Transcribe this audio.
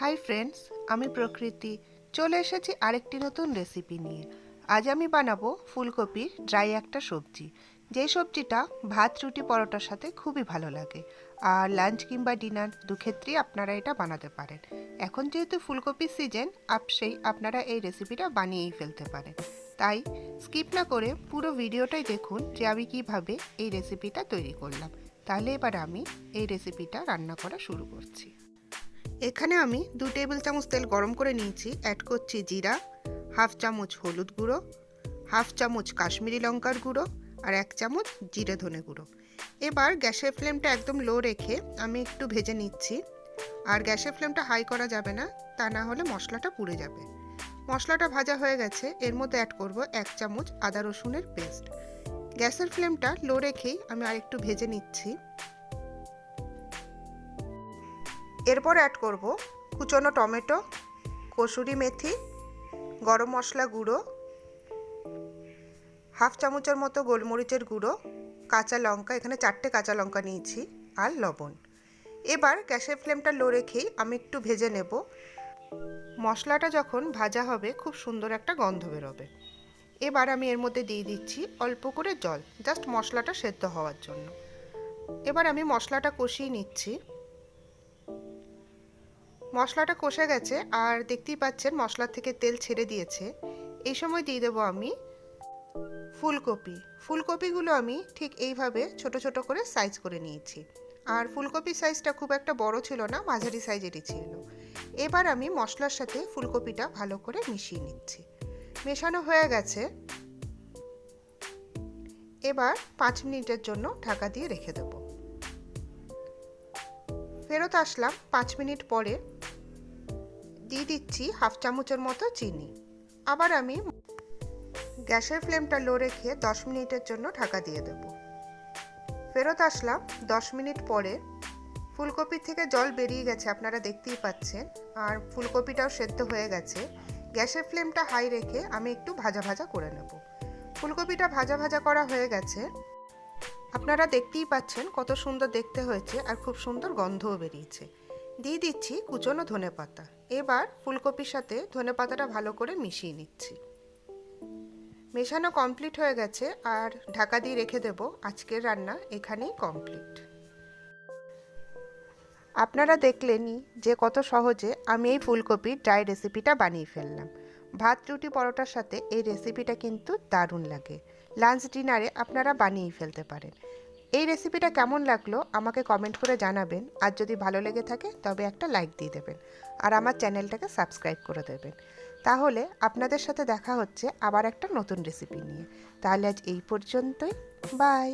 Hi friends आमी प्रकृति चले एसेছি আরেকটি নতুন রেসিপি নিয়ে। আজ আমি বানাবো ফুলকপির ড্রাই একটা সবজি, যেই সবজিটা ভাত রুটি পরোটার সাথে খুবই ভালো লাগে আর লাঞ্চ কিংবা ডিনার দুক্ষেত্রেই আপনারা এটা বানাতে পারেন। এখন যেহেতু ফুলকপির সিজন, আপনারা এই রেসিপিটা বানিয়েই ফেলতে পারেন। তাই স্কিপ না করে পুরো ভিডিওটাই দেখুন যে আমি কিভাবে এই রেসিপিটা তৈরি করলাম। তাহলে এবার আমি এই রেসিপিটা রান্না করা শুরু করছি। এখানে আমি 2 টেবিল চামচ তেল গরম করে নিয়েছি। অ্যাড করছি জিরা, হাফ চামচ হলুদ গুঁড়ো, হাফ চামচ কাশ্মীরি লঙ্কার গুঁড়ো আর 1 চামচ জিরে ধনে গুঁড়ো। এবার গ্যাসের ফ্লেমটা একদম লো রেখে আমি একটু ভেজে নিচ্ছি। আর গ্যাসের ফ্লেমটা হাই করা যাবে না, তা না হলে মশলাটা পুড়ে যাবে। মশলাটা ভাজা হয়ে গেছে, এর মধ্যে অ্যাড করব 1 চামচ আদা রসুনের পেস্ট। গ্যাসের ফ্লেমটা লো রেখেই আমি আরেকটু ভেজে নিচ্ছি। এরপর অ্যাড করব কুচনো টমেটো, কসুরি মেথি, গরম মশলা গুঁড়ো, হাফ চামচের মতো গোলমরিচের গুঁড়ো, কাঁচা লঙ্কা, এখানে 4টে কাঁচা লঙ্কা নিয়েছি, আর লবণ। এবার গ্যাসের ফ্লেমটা লো রেখেই আমি একটু ভেজে নেব। মশলাটা যখন ভাজা হবে খুব সুন্দর একটা গন্ধ বেরোবে। এবার আমি এর মধ্যে দিয়ে দিচ্ছি অল্প করে জল, জাস্ট মশলাটা সেদ্ধ হওয়ার জন্য। এবার আমি মশলাটা কষিয়ে নিচ্ছি। মশলাটা কষে গেছে আর দেখতেই পাচ্ছেন মশলা থেকে তেল ছেড়ে দিয়েছে। এই সময় দিয়ে দেবো আমি ফুলকপিগুলো আমি ঠিক এইভাবে ছোট ছোট করে সাইজ করে নিয়েছি। আর ফুলকপির সাইজটা খুব একটা বড় ছিল না, মাঝারি সাইজেরই ছিল। এবার আমি মশলার সাথে ফুলকপিটা ভালো করে মিশিয়ে নিচ্ছি। মেশানো হয়ে গেছে। এবার 5 মিনিটের জন্য ঢাকা দিয়ে রেখে দেব। ফেরত আসলাম 5 মিনিট পরে। দিয়ে দিচ্ছি হাফ চামচের মতো চিনি। আবার আমি গ্যাসের ফ্লেমটা লো রেখে 10 মিনিটের জন্য ঢাকা দিয়ে দেব। ফেরত আসলাম 10 মিনিট পরে। ফুলকপি থেকে জল বেরিয়ে গেছে, আপনারা দেখতেই পাচ্ছেন, আর ফুলকপিটাও সেদ্ধ হয়ে গেছে। গ্যাসের ফ্লেমটা হাই রেখে আমি একটু ভাজা ভাজা করে নেব। ফুলকপিটা ভাজা ভাজা করা হয়ে গেছে, আপনারা দেখতেই পাচ্ছেন কত সুন্দর দেখতে হয়েছে আর খুব সুন্দর গন্ধও বেরিয়েছে। দিয়ে দিচ্ছি কুচনো ধনেপাতা। এবার ফুলকপির সাথে ধনেপাতাটা ভালো করে মিশিয়ে নিচ্ছি। মেশানো কমপ্লিট হয়ে গেছে আর ঢাকা দিয়ে রেখে দেব। আজকের রান্না এখানেই কমপ্লিট। আপনারা দেখলেনই যে কত সহজে আমি এই ফুলকপির ড্রাই রেসিপিটা বানিয়ে ফেললাম। ভাত রুটি পরোটার সাথে এই রেসিপিটা কিন্তু দারুণ লাগে। লাঞ্চ ডিনারে আপনারা বানিয়ে ফেলতে পারেন। এই রেসিপিটা কেমন লাগলো আমাকে কমেন্ট করে জানাবেন। আর যদি ভালো লেগে থাকে তবে একটা লাইক দিয়ে দেবেন আর আমার চ্যানেলটাকে সাবস্ক্রাইব করে দেবেন। তাহলে আপনাদের সাথে দেখা হচ্ছে আবার একটা নতুন রেসিপি নিয়ে। তাহলে আজ এই পর্যন্তই, বাই।